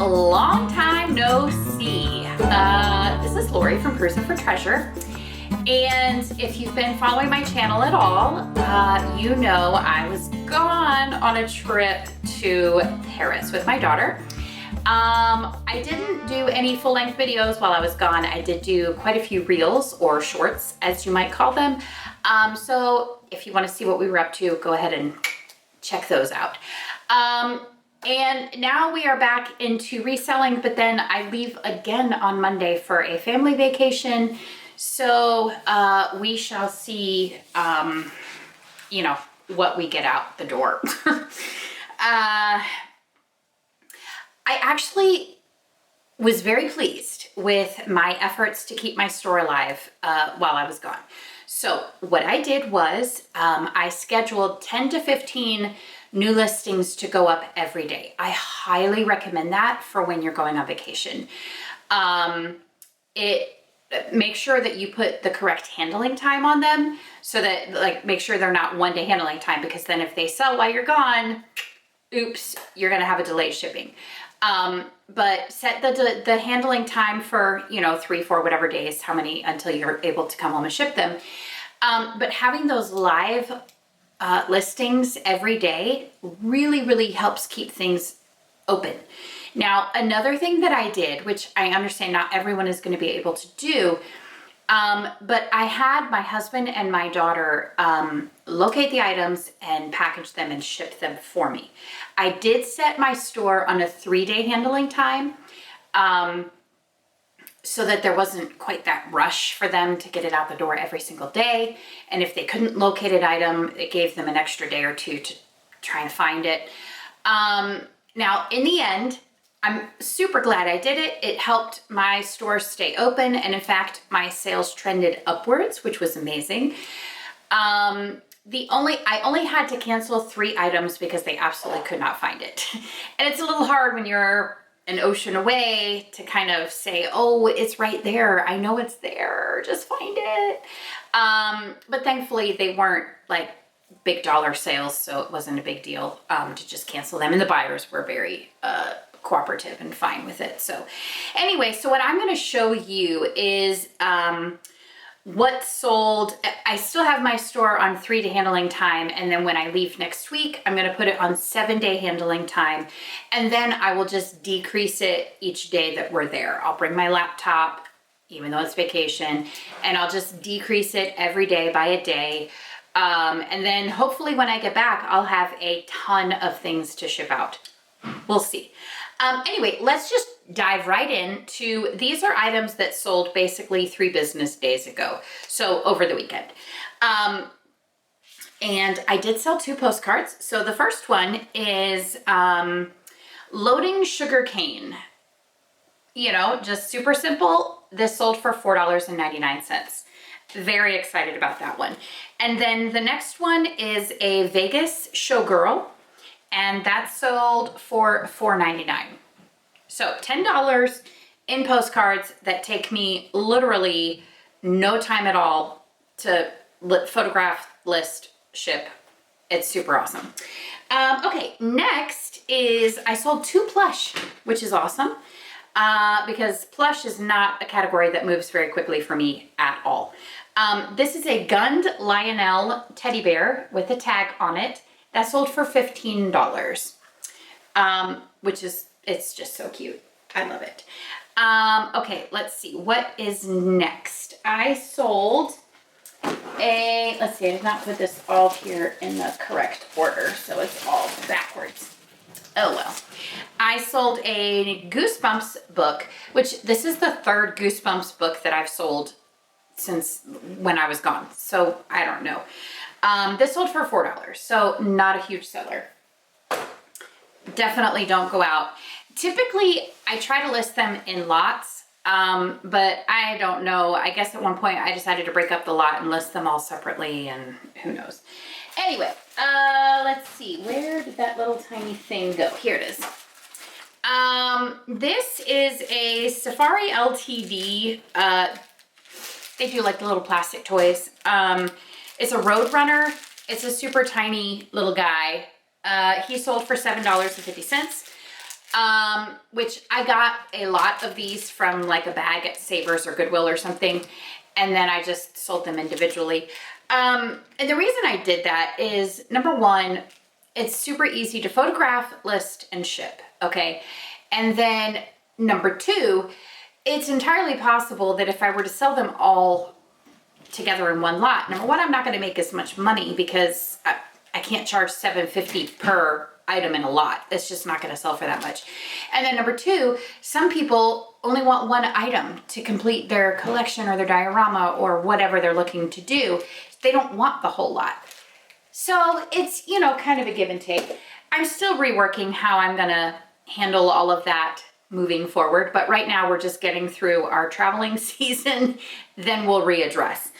A long time no see. This is Lori from Cruising for Treasure. And if you've been following my channel at all, you know I was gone on a trip to Paris with my daughter. I didn't do any full-length videos while I was gone. I did do quite a few reels or shorts, as you might call them. So if you want to see what we were up to, go ahead and check those out. And now we are back into reselling, but then I leave again on Monday for a family vacation. So we shall see, you know, what we get out the door. I actually was very pleased with my efforts to keep my store alive while I was gone. So what I did was I scheduled 10 to 15 new listings to go up every day. I highly recommend that for when you're going on vacation. Make sure that you put the correct handling time on them so that, like, make sure they're not one day handling time, because then if they sell while you're gone, oops, you're gonna have a delayed shipping. But set the handling time for, you know, 3, 4, whatever days, how many until you're able to come home and ship them. But having those live listings every day really helps keep things open. Now, another thing that I did, which I understand not everyone is going to be able to do, but I had my husband and my daughter locate the items and package them and ship them for me. I did set my store on a 3-day handling time, so that there wasn't quite that rush for them to get it out the door every single day. And if they couldn't locate an item, it gave them an extra day or two to try and find it. Now, in the end, I'm super glad I did it. It helped my store stay open. And in fact, my sales trended upwards, which was amazing. I only had to cancel 3 items because they absolutely could not find it. And it's a little hard when you're an ocean away to kind of say, oh, it's right there. I know it's there. Just find it. But thankfully they weren't like big dollar sales, so it wasn't a big deal to just cancel them. And the buyers were very cooperative and fine with it. So anyway, so what I'm going to show you is what sold. I still have my store on 3-day handling time, and then when I leave next week, I'm going to put it on 7-day handling time, and then I will just decrease it each day that we're there. I'll bring my laptop, even though it's vacation, and I'll just decrease it every day by a day, and then hopefully when I get back, I'll have a ton of things to ship out. We'll see. Anyway, let's just dive right into, these are items that sold basically 3 business days ago. So over the weekend. And I did sell 2 postcards. So the first one is loading sugar cane. You know, just super simple. This sold for $4.99. Very excited about that one. And then the next one is a Vegas showgirl. And that sold for $4.99. So $10 in postcards that take me literally no time at all to photograph, list, ship. It's super awesome. Okay, next is I sold 2 plush, which is awesome because plush is not a category that moves very quickly for me at all. This is a Gund Lionel teddy bear with a tag on it. That sold for $15, which is, it's just so cute. I love it. Okay, let's see. What is next? I sold let's see, I did not put this all here in the correct order, so it's all backwards. Oh well. I sold a Goosebumps book, which this is the 3rd Goosebumps book that I've sold since when I was gone. So I don't know. This sold for $4, so not a huge seller. Definitely don't go out. Typically, I try to list them in lots, but I don't know. I guess at one point I decided to break up the lot and list them all separately, and who knows. Anyway, let's see. Where did that little tiny thing go? Here it is. This is a Safari LTD. They do like the little plastic toys. It's a road runner. It's a super tiny little guy. He sold for $7.50. which I got a lot of these from like a bag at Savers or Goodwill or something. And then I just sold them individually. And the reason I did that is, number one, it's super easy to photograph, list, and ship, okay? And then number two, it's entirely possible that if I were to sell them all together in one lot, number one, I'm not gonna make as much money because I can't charge $7.50 per item in a lot. It's just not gonna sell for that much. And then number two, some people only want one item to complete their collection or their diorama or whatever they're looking to do. They don't want the whole lot. So it's, you know, kind of a give and take. I'm still reworking how I'm gonna handle all of that moving forward, but right now we're just getting through our traveling season, then we'll readdress.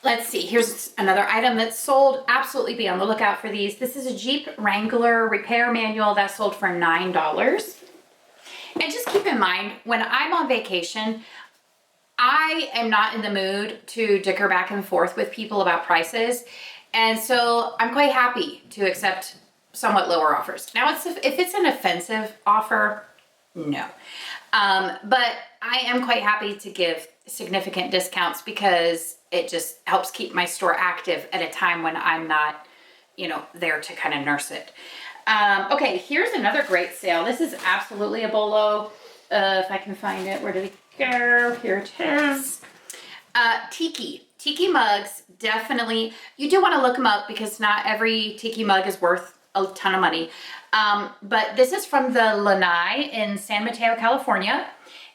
Let's see, here's another item that's sold. Absolutely be on the lookout for these. This is a Jeep Wrangler repair manual that sold for $9. And just keep in mind, when I'm on vacation, I am not in the mood to dicker back and forth with people about prices. And so I'm quite happy to accept somewhat lower offers. Now, if it's an offensive offer, no. But I am quite happy to give significant discounts because it just helps keep my store active at a time when I'm not, you know, there to kind of nurse it. Okay, here's another great sale. This is absolutely a bolo. If I can find it, where did it go? Here it is. Tiki mugs, definitely. You do want to look them up because not every tiki mug is worth a ton of money. But this is from the Lanai in San Mateo, California.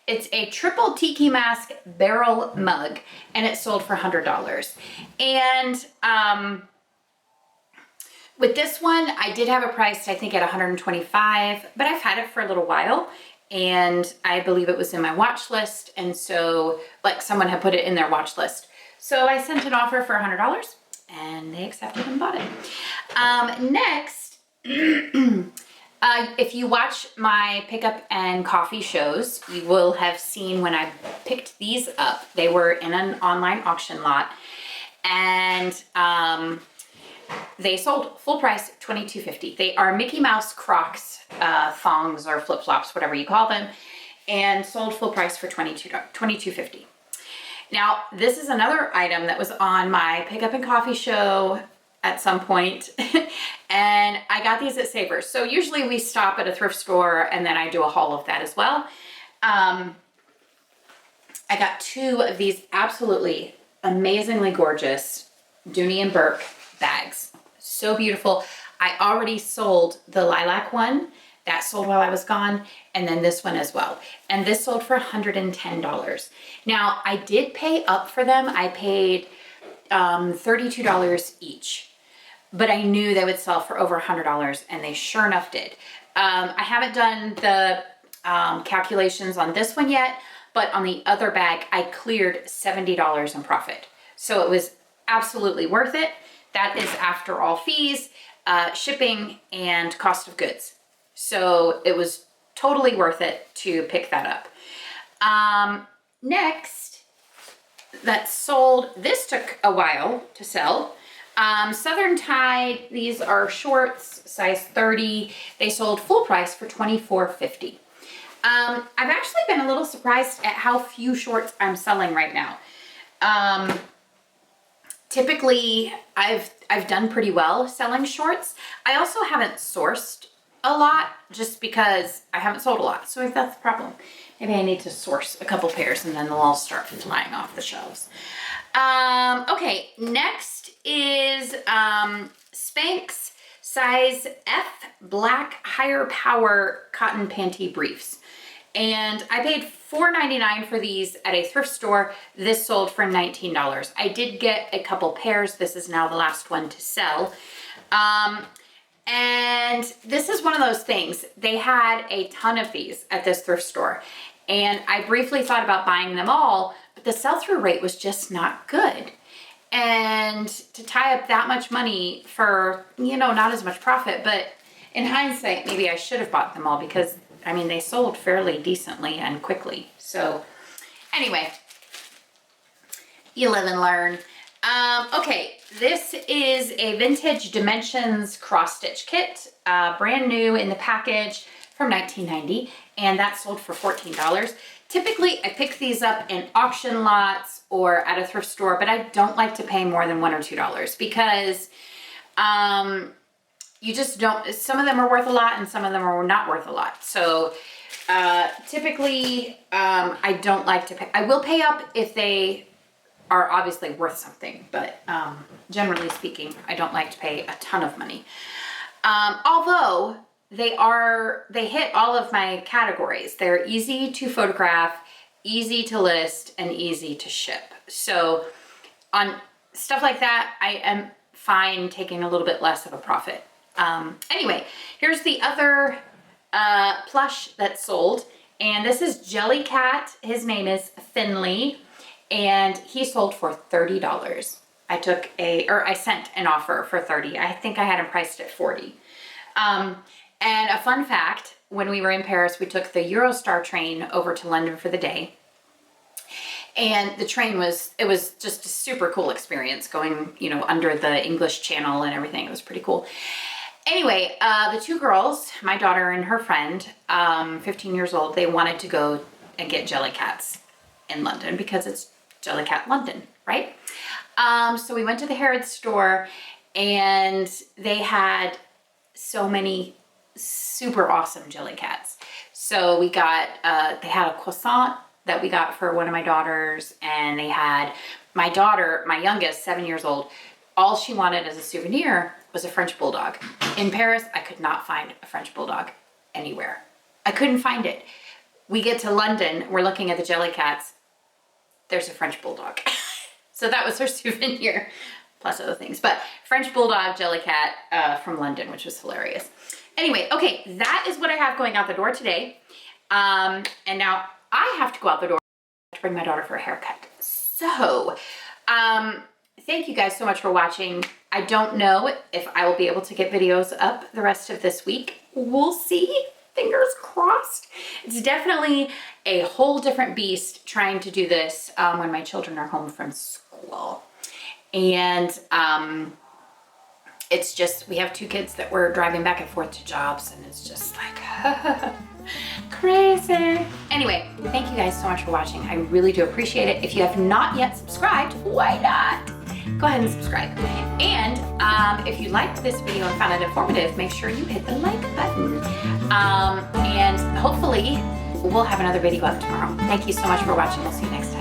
It's a triple tiki mask barrel mug, and it sold for $100. And with this one, I did have it priced, I think, at $125, but I've had it for a little while, and I believe it was in my watch list, and so, like, someone had put it in their watch list. So I sent an offer for $100, and they accepted and bought it. Next, if you watch my pickup and coffee shows, you will have seen when I picked these up, they were in an online auction lot, and they sold full price, $22.50. They are Mickey Mouse Crocs, thongs or flip-flops, whatever you call them, and sold full price for $22.50. Now, this is another item that was on my pickup and coffee show at some point, and I got these at Savers. So usually we stop at a thrift store and then I do a haul of that as well. I got two of these absolutely amazingly gorgeous dooney and bourke bags. So beautiful. I already sold the lilac one. That sold while I was gone, and then this one as well. And this sold for $110. Now, I did pay up for them. I paid $32 each, but I knew they would sell for over $100, and they sure enough did. I haven't done the calculations on this one yet, but on the other bag, I cleared $70 in profit. So it was absolutely worth it. That is after all fees, shipping, and cost of goods. So it was totally worth it to pick that up. Next, that sold, this took a while to sell. Southern Tide, these are shorts, size 30. They sold full price for $24.50. I've actually been a little surprised at how few shorts I'm selling right now. Typically, I've done pretty well selling shorts. I also haven't sourced a lot just because I haven't sold a lot. So if that's the problem, maybe I need to source a couple pairs and then they'll all start flying off the shelves. Okay, next is Spanx size F black higher power cotton panty briefs. And I paid $4.99 for these at a thrift store. This sold for $19. I did get a couple pairs. This is now the last one to sell. And this is one of those things. They had a ton of these at this thrift store. And I briefly thought about buying them all, but the sell-through rate was just not good. And to tie up that much money for, you know, not as much profit, but in hindsight, maybe I should have bought them all because, I mean, they sold fairly decently and quickly. So anyway, you live and learn. Okay, this is a vintage Dimensions cross stitch kit, brand new in the package from 1990, and that sold for $14. Typically, I pick these up in auction lots or at a thrift store, but I don't like to pay more than $1 or $2 because you just don't, some of them are worth a lot and some of them are not worth a lot. So typically, I don't like to pay. I will pay up if they are obviously worth something, but generally speaking, I don't like to pay a ton of money. Although they hit all of my categories. They're easy to photograph, easy to list, and easy to ship. So on stuff like that, I am fine taking a little bit less of a profit. Anyway, here's the other plush that sold, and this is Jellycat. His name is Finley, and he sold for $30. I sent an offer for $30. I think I had him priced at $40. And a fun fact, when we were in Paris, we took the Eurostar train over to London for the day. And the train it was just a super cool experience going, under the English Channel and everything. It was pretty cool. Anyway, the two girls, my daughter and her friend, 15 years old, they wanted to go and get Jellycats in London because it's Jellycat London, right? So we went to the Harrods store and they had so many super awesome Jellycats. So we got, they had a croissant that we got for one of my daughters, and they had my daughter, my youngest, 7 years old, all she wanted as a souvenir was a French Bulldog. In Paris, I could not find a French Bulldog anywhere. I couldn't find it. We get to London, we're looking at the Jellycats, there's a French Bulldog. So that was her souvenir, plus other things. But French Bulldog Jellycat from London, which was hilarious. Anyway, okay, that is what I have going out the door today. And now I have to go out the door to bring my daughter for a haircut. So, thank you guys so much for watching. I don't know if I will be able to get videos up the rest of this week. We'll see. Fingers crossed. It's definitely a whole different beast trying to do this when my children are home from school. And it's just, we have two kids that we're driving back and forth to jobs, and it's just like crazy. Anyway, thank you guys so much for watching. I really do appreciate it. If you have not yet subscribed, why not? Go ahead and subscribe. And if you liked this video and found it informative, make sure you hit the like button. And hopefully we'll have another video up tomorrow. Thank you so much for watching. We'll see you next time.